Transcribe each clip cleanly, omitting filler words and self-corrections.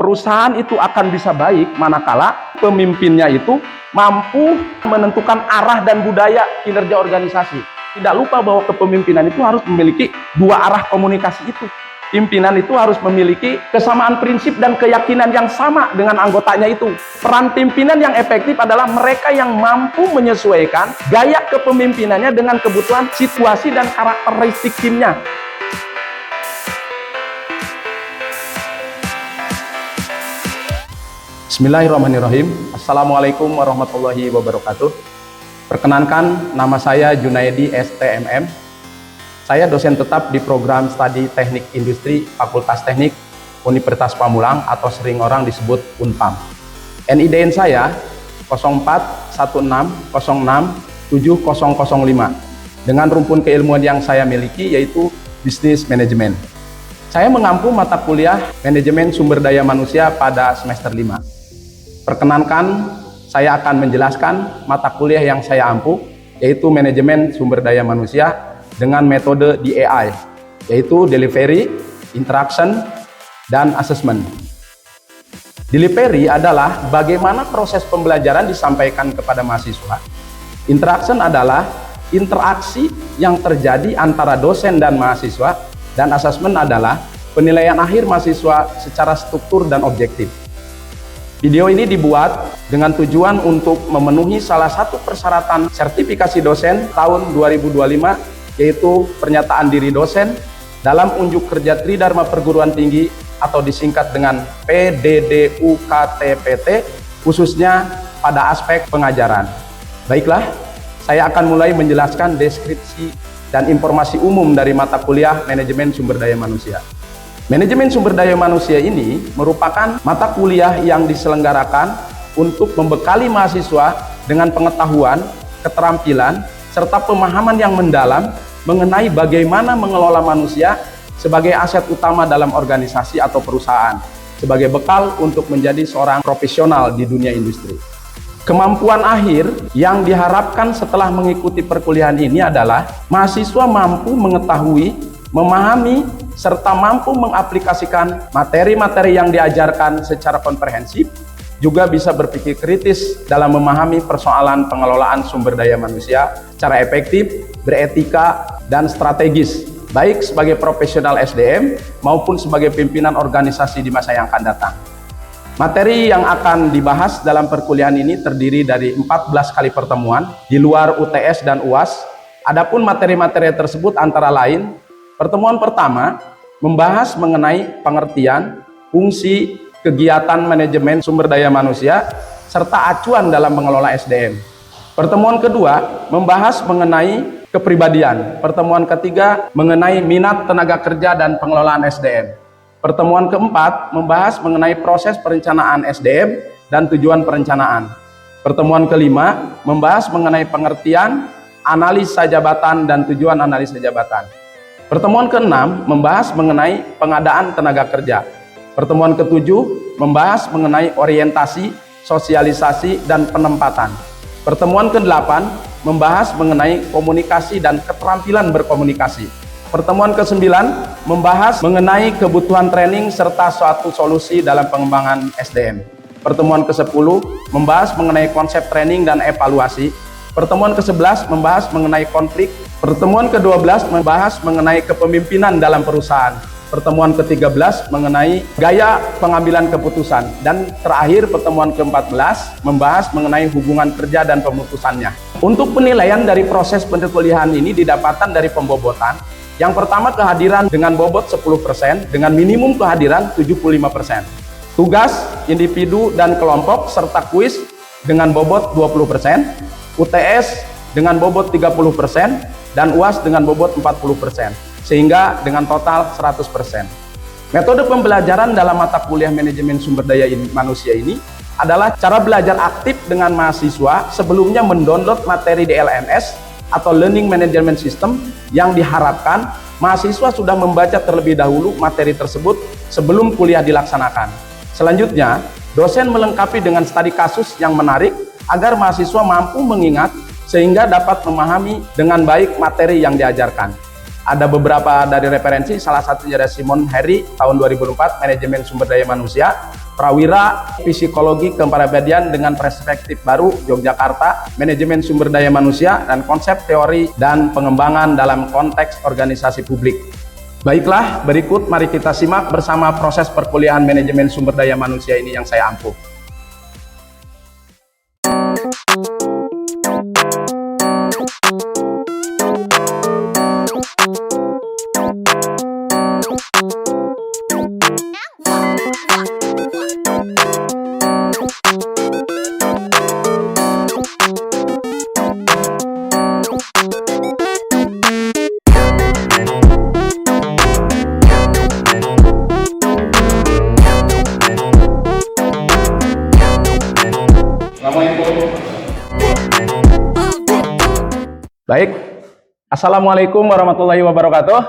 Perusahaan itu akan bisa baik manakala pemimpinnya itu mampu menentukan arah dan budaya kinerja organisasi. Tidak lupa bahwa kepemimpinan itu harus memiliki dua arah komunikasi itu. Pimpinan itu harus memiliki kesamaan prinsip dan keyakinan yang sama dengan anggotanya itu. Peran pimpinan yang efektif adalah mereka yang mampu menyesuaikan gaya kepemimpinannya dengan kebutuhan situasi dan karakteristik timnya. Bismillahirrahmanirrahim. Assalamualaikum warahmatullahi wabarakatuh. Perkenankan, nama saya Junaidi STMM. Saya dosen tetap di program studi Teknik Industri Fakultas Teknik Universitas Pamulang atau sering orang disebut Unpam. NIDN saya 0416067005 dengan rumpun keilmuan yang saya miliki yaitu Business Management. Saya mengampu mata kuliah Manajemen Sumber Daya Manusia pada semester 5. Perkenankan, saya akan menjelaskan mata kuliah yang saya ampu yaitu Manajemen Sumber Daya Manusia dengan metode DAI, yaitu Delivery, Interaction, dan Assessment. Delivery adalah bagaimana proses pembelajaran disampaikan kepada mahasiswa. Interaction adalah interaksi yang terjadi antara dosen dan mahasiswa, dan Assessment adalah penilaian akhir mahasiswa secara struktur dan objektif. Video ini dibuat dengan tujuan untuk memenuhi salah satu persyaratan sertifikasi dosen tahun 2025, yaitu pernyataan diri dosen dalam unjuk kerja Tridharma Perguruan Tinggi atau disingkat dengan PDDUKTPT, khususnya pada aspek pengajaran. Baiklah, saya akan mulai menjelaskan deskripsi dan informasi umum dari mata kuliah Manajemen Sumber Daya Manusia. Manajemen Sumber Daya Manusia ini merupakan mata kuliah yang diselenggarakan untuk membekali mahasiswa dengan pengetahuan, keterampilan, serta pemahaman yang mendalam mengenai bagaimana mengelola manusia sebagai aset utama dalam organisasi atau perusahaan, sebagai bekal untuk menjadi seorang profesional di dunia industri. Kemampuan akhir yang diharapkan setelah mengikuti perkuliahan ini adalah mahasiswa mampu mengetahui, memahami, serta mampu mengaplikasikan materi-materi yang diajarkan secara komprehensif, juga bisa berpikir kritis dalam memahami persoalan pengelolaan sumber daya manusia secara efektif, beretika, dan strategis, baik sebagai profesional SDM maupun sebagai pimpinan organisasi di masa yang akan datang. Materi yang akan dibahas dalam perkuliahan ini terdiri dari 14 kali pertemuan di luar UTS dan UAS. Adapun materi-materi tersebut antara lain, pertemuan pertama membahas mengenai pengertian, fungsi, kegiatan manajemen sumber daya manusia, serta acuan dalam mengelola SDM. Pertemuan kedua membahas mengenai kepribadian. Pertemuan ketiga mengenai minat tenaga kerja dan pengelolaan SDM. Pertemuan keempat membahas mengenai proses perencanaan SDM dan tujuan perencanaan. Pertemuan kelima membahas mengenai pengertian, analisa jabatan dan tujuan analisa jabatan. Pertemuan keenam membahas mengenai pengadaan tenaga kerja. Pertemuan ketujuh membahas mengenai orientasi, sosialisasi, dan penempatan. Pertemuan ke-8 membahas mengenai komunikasi dan keterampilan berkomunikasi. Pertemuan ke-9 membahas mengenai kebutuhan training serta suatu solusi dalam pengembangan SDM. Pertemuan ke-10 membahas mengenai konsep training dan evaluasi. Pertemuan ke-11 membahas mengenai konflik. Pertemuan ke-12 membahas mengenai kepemimpinan dalam perusahaan. Pertemuan ke-13 mengenai gaya pengambilan keputusan, dan terakhir pertemuan ke-14 membahas mengenai hubungan kerja dan pemutusannya. Untuk penilaian dari proses perkuliahan ini didapatkan dari pembobotan. Yang pertama, kehadiran dengan bobot 10% dengan minimum kehadiran 75%. Tugas individu dan kelompok serta kuis dengan bobot 20%, UTS dengan bobot 30%, dan UAS dengan bobot 40%. Sehingga dengan total 100%. Metode pembelajaran dalam mata kuliah Manajemen Sumber Daya Manusia ini adalah cara belajar aktif dengan mahasiswa sebelumnya mendownload materi DLMS atau Learning Management System, yang diharapkan mahasiswa sudah membaca terlebih dahulu materi tersebut sebelum kuliah dilaksanakan. Selanjutnya, dosen melengkapi dengan studi kasus yang menarik agar mahasiswa mampu mengingat sehingga dapat memahami dengan baik materi yang diajarkan. Ada beberapa dari referensi, salah satunya dari Simon Harry tahun 2004, Manajemen Sumber Daya Manusia. Prawira, Psikologi Kepribadian dengan Perspektif Baru, Yogyakarta, Manajemen Sumber Daya Manusia, dan Konsep Teori dan Pengembangan dalam Konteks Organisasi Publik. Baiklah, berikut mari kita simak bersama proses perkuliahan Manajemen Sumber Daya Manusia ini yang saya ampuh. Baik, Assalamualaikum warahmatullahi wabarakatuh.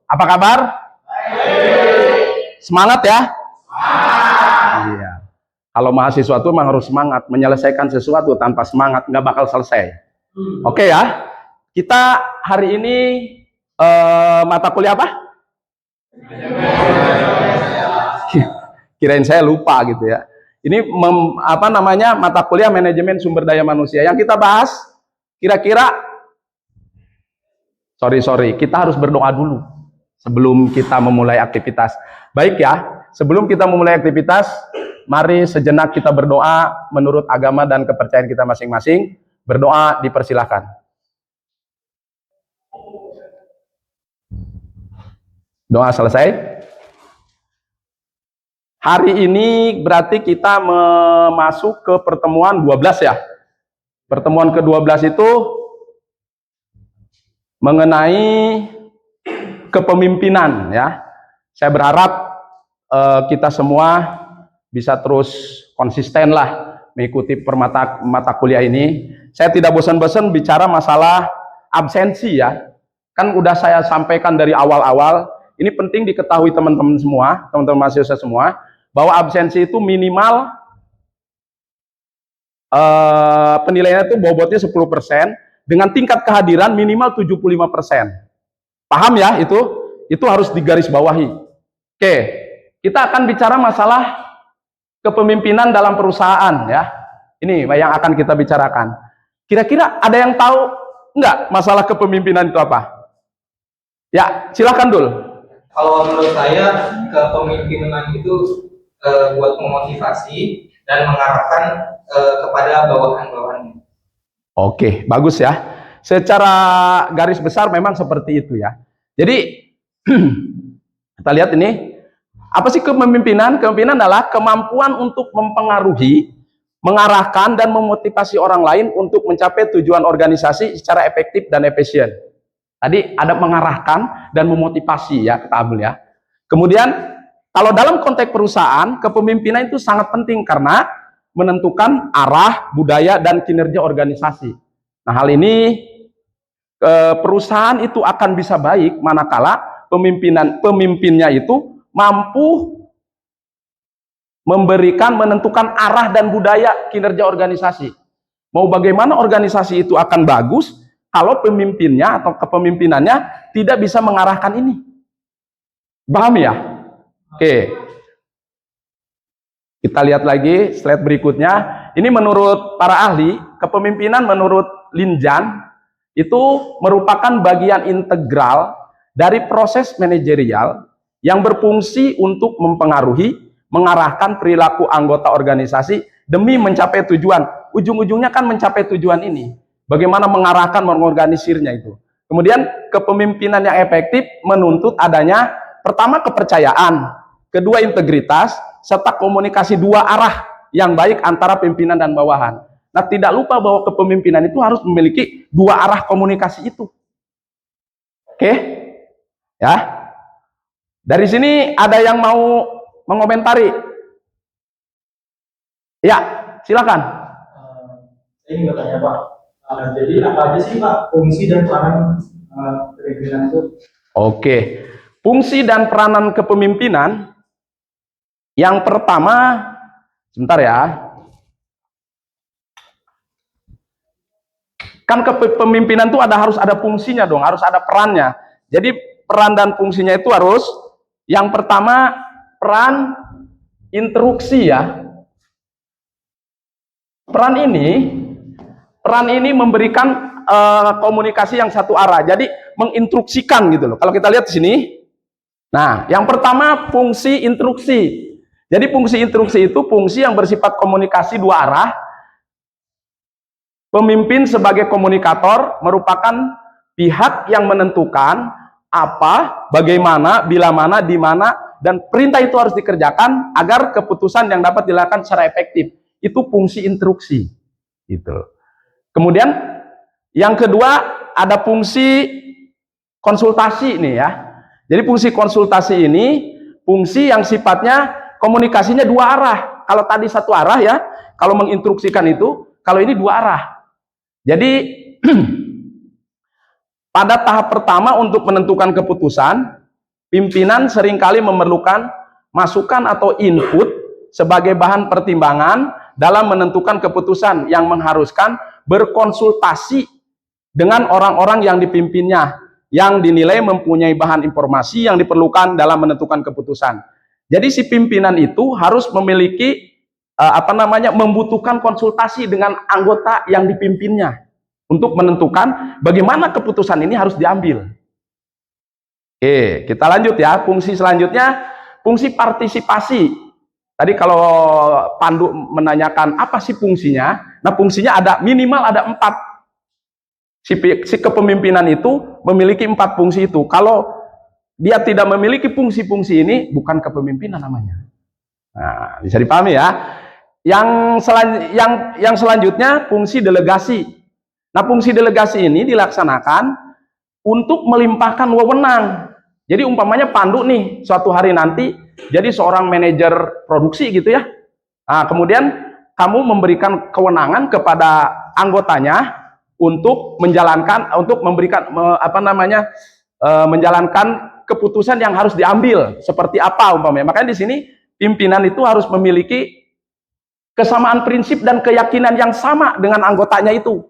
Apa kabar? Semangat ya? Iya. Kalau mahasiswa itu memang harus semangat, menyelesaikan sesuatu tanpa semangat nggak bakal selesai. Oke ya, kita hari ini mata kuliah apa? Kirain saya lupa gitu ya. Ini mata kuliah Manajemen Sumber Daya Manusia. Yang kita bahas kira-kira kita harus berdoa dulu sebelum kita memulai aktivitas. Baik ya, sebelum kita memulai aktivitas, mari sejenak kita berdoa menurut agama dan kepercayaan kita masing-masing. Berdoa dipersilahkan. Doa selesai. Hari ini berarti kita masuk ke pertemuan 12 ya. Pertemuan ke-12 itu mengenai kepemimpinan ya. Saya berharap kita semua bisa terus konsisten lah mengikuti mata kuliah ini. Saya tidak bosan-bosan bicara masalah absensi ya. Kan udah saya sampaikan dari awal-awal, ini penting diketahui teman-teman semua, teman-teman mahasiswa semua, bahwa absensi itu minimal penilaiannya itu bobotnya 10% dengan tingkat kehadiran minimal 75%. Paham ya itu? Itu harus digarisbawahi. Oke, kita akan bicara masalah kepemimpinan dalam perusahaan ya. Ini yang akan kita bicarakan. Kira-kira ada yang tahu enggak masalah kepemimpinan itu apa? Ya, silakan Dul. Kalau menurut saya kepemimpinan itu buat memotivasi dan mengarahkan kepada bawahan-bawahannya. Oke, bagus ya. Secara garis besar memang seperti itu ya. Jadi kita lihat ini, apa sih kepemimpinan? Kepemimpinan adalah kemampuan untuk mempengaruhi, mengarahkan dan memotivasi orang lain untuk mencapai tujuan organisasi secara efektif dan efisien. Tadi ada mengarahkan dan memotivasi ya, Kak Abdul ya. Kemudian kalau dalam konteks perusahaan, kepemimpinan itu sangat penting karena menentukan arah, budaya, dan kinerja organisasi. Nah, hal ini perusahaan itu akan bisa baik manakala pemimpinnya itu mampu menentukan arah dan budaya kinerja organisasi. Mau bagaimana organisasi itu akan bagus kalau pemimpinnya atau kepemimpinannya tidak bisa mengarahkan ini. Paham ya? Oke, kita lihat lagi slide berikutnya. Ini menurut para ahli, kepemimpinan menurut Linjan itu merupakan bagian integral dari proses manajerial yang berfungsi untuk mempengaruhi, mengarahkan perilaku anggota organisasi demi mencapai tujuan. Ujung-ujungnya kan mencapai tujuan ini. Bagaimana mengarahkan, mengorganisirnya itu. Kemudian kepemimpinan yang efektif menuntut adanya pertama kepercayaan, kedua integritas, serta komunikasi dua arah yang baik antara pimpinan dan bawahan. Nah, tidak lupa bahwa kepemimpinan itu harus memiliki dua arah komunikasi itu. Oke? Ya. Dari sini ada yang mau mengomentari? Ya, silakan. Ini bertanya Pak. Jadi apa aja sih Pak fungsi dan peranan kepemimpinan itu? Oke. Fungsi dan peranan kepemimpinan yang pertama, sebentar ya. Kan kepemimpinan itu harus ada fungsinya dong, harus ada perannya. Jadi peran dan fungsinya itu harus yang pertama peran instruksi ya. Peran ini memberikan komunikasi yang satu arah. Jadi menginstruksikan gitu loh. Kalau kita lihat di sini, nah, yang pertama fungsi instruksi. Jadi fungsi instruksi itu fungsi yang bersifat komunikasi dua arah. Pemimpin sebagai komunikator merupakan pihak yang menentukan apa, bagaimana, bila mana, di mana, dan perintah itu harus dikerjakan agar keputusan yang dapat dilakukan secara efektif. Itu fungsi instruksi. Gitu. Kemudian yang kedua ada fungsi konsultasi nih ya. Jadi fungsi konsultasi ini fungsi yang sifatnya komunikasinya dua arah. Kalau tadi satu arah ya, kalau menginstruksikan itu, kalau ini dua arah. Jadi pada tahap pertama untuk menentukan keputusan, pimpinan seringkali memerlukan masukan atau input sebagai bahan pertimbangan dalam menentukan keputusan yang mengharuskan berkonsultasi dengan orang-orang yang dipimpinnya, yang dinilai mempunyai bahan informasi yang diperlukan dalam menentukan keputusan. Jadi si pimpinan itu harus memiliki membutuhkan konsultasi dengan anggota yang dipimpinnya untuk menentukan bagaimana keputusan ini harus diambil. Oke, kita lanjut ya. Fungsi selanjutnya, fungsi partisipasi. Tadi kalau Pandu menanyakan apa sih fungsinya, nah fungsinya ada minimal ada 4. Si kepemimpinan itu memiliki 4 fungsi itu. Kalau dia tidak memiliki fungsi-fungsi ini, bukan kepemimpinan namanya. Nah, bisa dipahami ya. Yang selanjutnya fungsi delegasi. Nah, fungsi delegasi ini dilaksanakan untuk melimpahkan wewenang. Jadi umpamanya Pandu nih suatu hari nanti jadi seorang manajer produksi gitu ya. Nah, kemudian kamu memberikan kewenangan kepada anggotanya untuk menjalankan, menjalankan keputusan yang harus diambil seperti apa umpamanya. Makanya di sini pimpinan itu harus memiliki kesamaan prinsip dan keyakinan yang sama dengan anggotanya itu.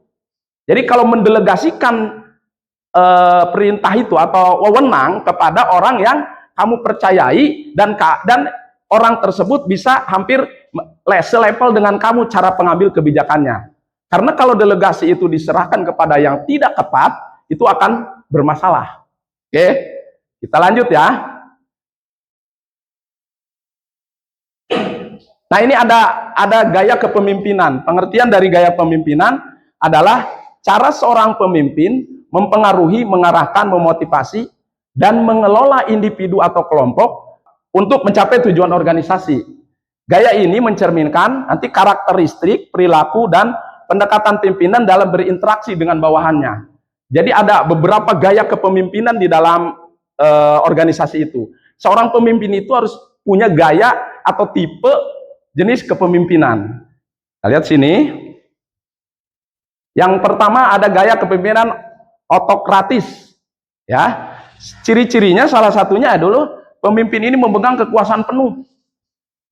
Jadi kalau mendelegasikan perintah itu atau wewenang kepada orang yang kamu percayai dan orang tersebut bisa hampir selevel dengan kamu cara pengambil kebijakannya. Karena kalau delegasi itu diserahkan kepada yang tidak tepat, itu akan bermasalah. Oke, kita lanjut ya. Nah, ini ada gaya kepemimpinan. Pengertian dari gaya kepemimpinan adalah cara seorang pemimpin mempengaruhi, mengarahkan, memotivasi, dan mengelola individu atau kelompok untuk mencapai tujuan organisasi. Gaya ini mencerminkan nanti karakteristik, perilaku, dan pendekatan pimpinan dalam berinteraksi dengan bawahannya. Jadi ada beberapa gaya kepemimpinan di dalam organisasi itu. Seorang pemimpin itu harus punya gaya atau tipe jenis kepemimpinan. Kita lihat sini. Yang pertama ada gaya kepemimpinan autokratis. Ya, ciri-cirinya salah satunya adalah pemimpin ini memegang kekuasaan penuh.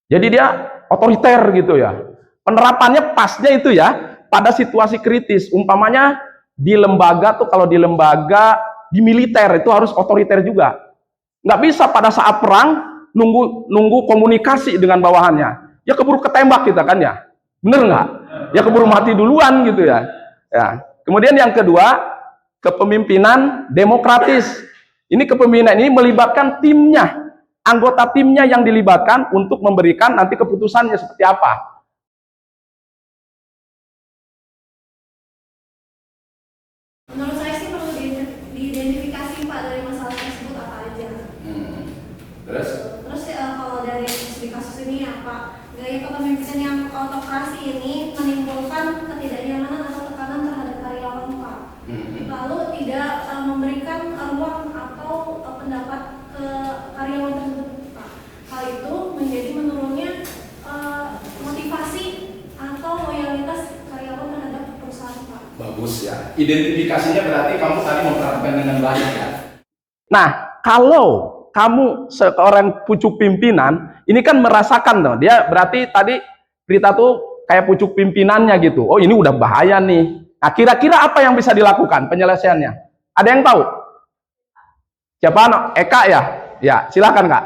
Jadi dia otoriter gitu ya. Penerapannya pasnya itu ya pada situasi kritis. Umpamanya di lembaga tuh, kalau di lembaga di militer itu harus otoriter juga. Nggak bisa pada saat perang nunggu komunikasi dengan bawahannya. Ya keburu ketembak kita kan ya. Bener nggak? Ya keburu mati duluan gitu ya. Ya. Kemudian yang kedua, kepemimpinan demokratis. Ini kepemimpinan ini melibatkan timnya, anggota timnya yang dilibatkan untuk memberikan nanti keputusannya seperti apa. Menurut saya sih perlu diidentifikasi Pak dari masalah tersebut apa aja. Terus Kalau dari kasus ini ya Pak, gaya kepemimpinan yang autokrasi ini menimbulkan ketidaknyamanan atau tekanan terhadap karyawan Pak. Lalu tidak memberikan ruang atau pendapat ke karyawan tersebut Pak. Hal itu menjadi menurunnya motivasi atau loyalitas karyawan terhadap perusahaan Pak. bagus ya. Identifikasinya berarti kamu tadi memperhatikan dengan baik ya. Nah, kalau kamu seorang pucuk pimpinan, ini kan merasakan dong. Dia berarti tadi berita tuh kayak pucuk pimpinannya gitu. Oh, ini udah bahaya nih. Nah, kira-kira apa yang bisa dilakukan penyelesaiannya? Ada yang tahu? Siapa? Eka ya? Ya, silakan Kak.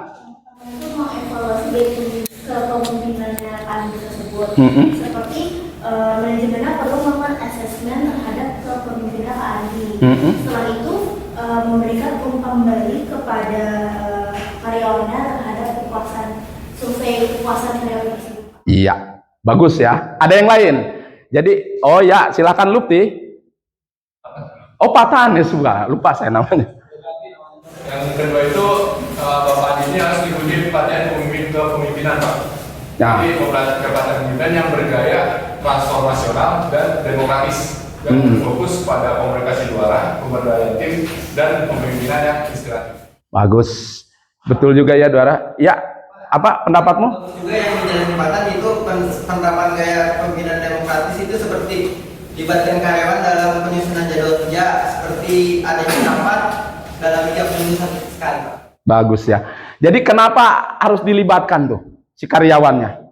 Itu mengevaluasi dari kepemimpinannya Andi tersebut. Seperti manajemennya perlu melakukan asesmen terhadap kepemimpinan Pak Andi. Setelah itu memberikan umpan balik kepada karyawannya terhadap kepuasan survei kepuasan karyawan tersebut. Iya, bagus ya. Ada yang lain? Jadi, oh ya, silakan Lupti. Oh, Pak Tanis juga, lupa saya namanya. Yang kedua itu Bapak Adi ini harus diuji pelatihan kepemimpinan Pak. Ya. Jadi kepemimpinan yang bergaya transformasional dan demokratis dan fokus pada komunikasi suara, pemberdayaan tim, dan kepemimpinan yang inspiratif. Bagus, betul juga ya Duara. Ya, apa pendapatmu? Juga yang menjadi kesempatan itu penerapan gaya kepemimpinan demokratis itu seperti libatkan karyawan dalam penyusunan jadwal kerja, seperti adanya rapat dalam 3 minggu sekali, Pak. Bagus ya. Jadi kenapa harus dilibatkan tuh si karyawannya?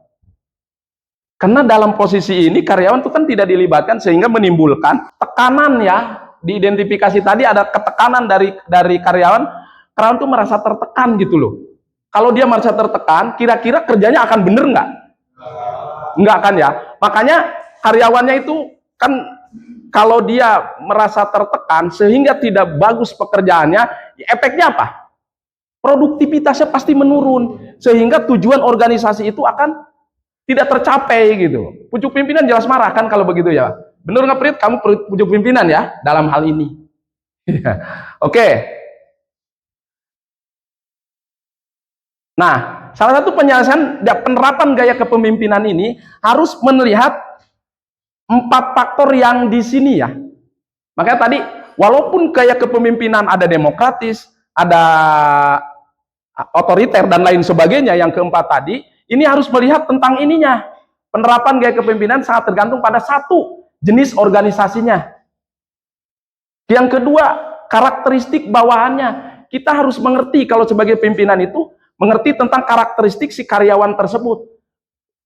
Karena dalam posisi ini karyawan itu kan tidak dilibatkan sehingga menimbulkan tekanan ya. Diidentifikasi tadi ada ketekanan dari karyawan. Karyawan tuh merasa tertekan gitu loh. Kalau dia merasa tertekan, kira-kira kerjanya akan bener nggak? Nggak kan ya. Makanya karyawannya itu kan kalau dia merasa tertekan sehingga tidak bagus pekerjaannya, efeknya apa? Produktivitasnya pasti menurun sehingga tujuan organisasi itu akan tidak tercapai gitu. Pucuk pimpinan jelas marah kan kalau begitu ya. Bener nggak Prit? Kamu pucuk pimpinan ya dalam hal ini. Oke. Nah, salah satu penyelesaian penerapan gaya kepemimpinan ini harus melihat 4 faktor yang di sini ya. Makanya tadi walaupun gaya kepemimpinan ada demokratis, ada otoriter dan lain sebagainya, yang keempat tadi, ini harus melihat tentang ininya. Penerapan gaya kepemimpinan sangat tergantung pada satu, jenis organisasinya. Yang kedua, karakteristik bawahannya. Kita harus mengerti kalau sebagai pimpinan itu, mengerti tentang karakteristik si karyawan tersebut.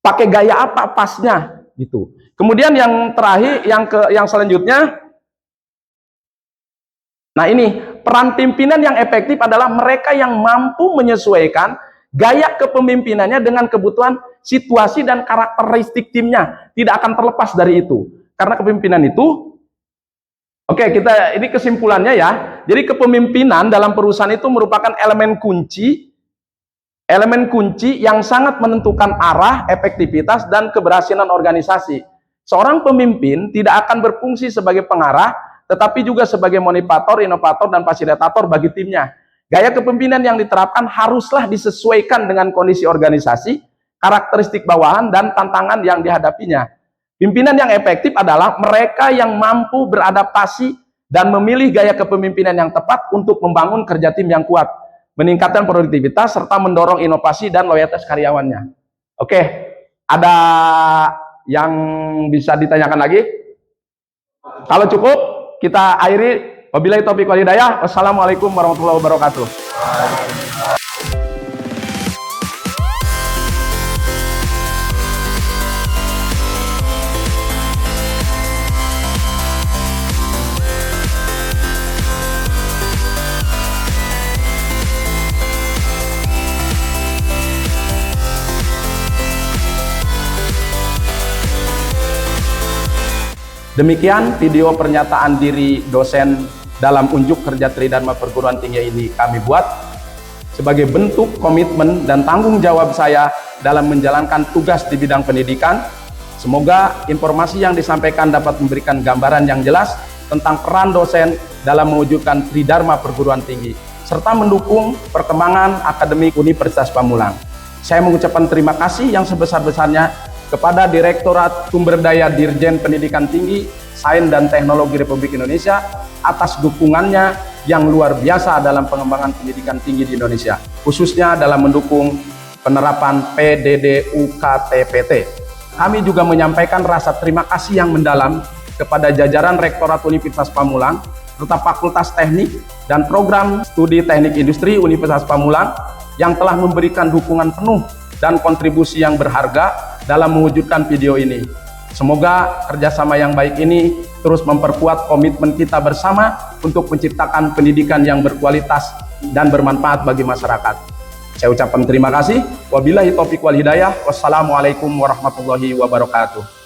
Pakai gaya apa pasnya gitu. Kemudian yang terakhir, yang selanjutnya, nah ini peran pimpinan yang efektif adalah mereka yang mampu menyesuaikan gaya kepemimpinannya dengan kebutuhan situasi dan karakteristik timnya. Tidak akan terlepas dari itu. Karena kepemimpinan itu, oke, kita ini kesimpulannya ya. Jadi kepemimpinan dalam perusahaan itu merupakan elemen kunci yang sangat menentukan arah, efektivitas, dan keberhasilan organisasi. Seorang pemimpin tidak akan berfungsi sebagai pengarah, tetapi juga sebagai motivator, inovator, dan fasilitator bagi timnya. Gaya kepemimpinan yang diterapkan haruslah disesuaikan dengan kondisi organisasi, karakteristik bawahan, dan tantangan yang dihadapinya. Pimpinan yang efektif adalah mereka yang mampu beradaptasi dan memilih gaya kepemimpinan yang tepat untuk membangun kerja tim yang kuat, meningkatkan produktivitas, serta mendorong inovasi dan loyalitas karyawannya. Oke, ada yang bisa ditanyakan lagi? Kalau cukup, kita akhiri. Wabillahi taufiq wal hidayah. Wassalamualaikum warahmatullahi wabarakatuh. Demikian video pernyataan diri dosen dalam unjuk kerja Tridharma Perguruan Tinggi ini kami buat sebagai bentuk komitmen dan tanggung jawab saya dalam menjalankan tugas di bidang pendidikan. Semoga informasi yang disampaikan dapat memberikan gambaran yang jelas tentang peran dosen dalam mewujudkan Tridharma Perguruan Tinggi serta mendukung perkembangan akademik Universitas Pamulang. Saya mengucapkan terima kasih yang sebesar-besarnya kepada Direktorat Sumber Daya Dirjen Pendidikan Tinggi, Sains dan Teknologi Republik Indonesia atas dukungannya yang luar biasa dalam pengembangan pendidikan tinggi di Indonesia, khususnya dalam mendukung penerapan PDD UKTPT. Kami juga menyampaikan rasa terima kasih yang mendalam kepada jajaran Rektorat Universitas Pamulang serta Fakultas Teknik dan Program Studi Teknik Industri Universitas Pamulang yang telah memberikan dukungan penuh dan kontribusi yang berharga dalam mewujudkan video ini. Semoga kerjasama yang baik ini terus memperkuat komitmen kita bersama untuk menciptakan pendidikan yang berkualitas dan bermanfaat bagi masyarakat. Saya ucapkan terima kasih. Wabillahi taufiq wal hidayah. Wassalamualaikum warahmatullahi wabarakatuh.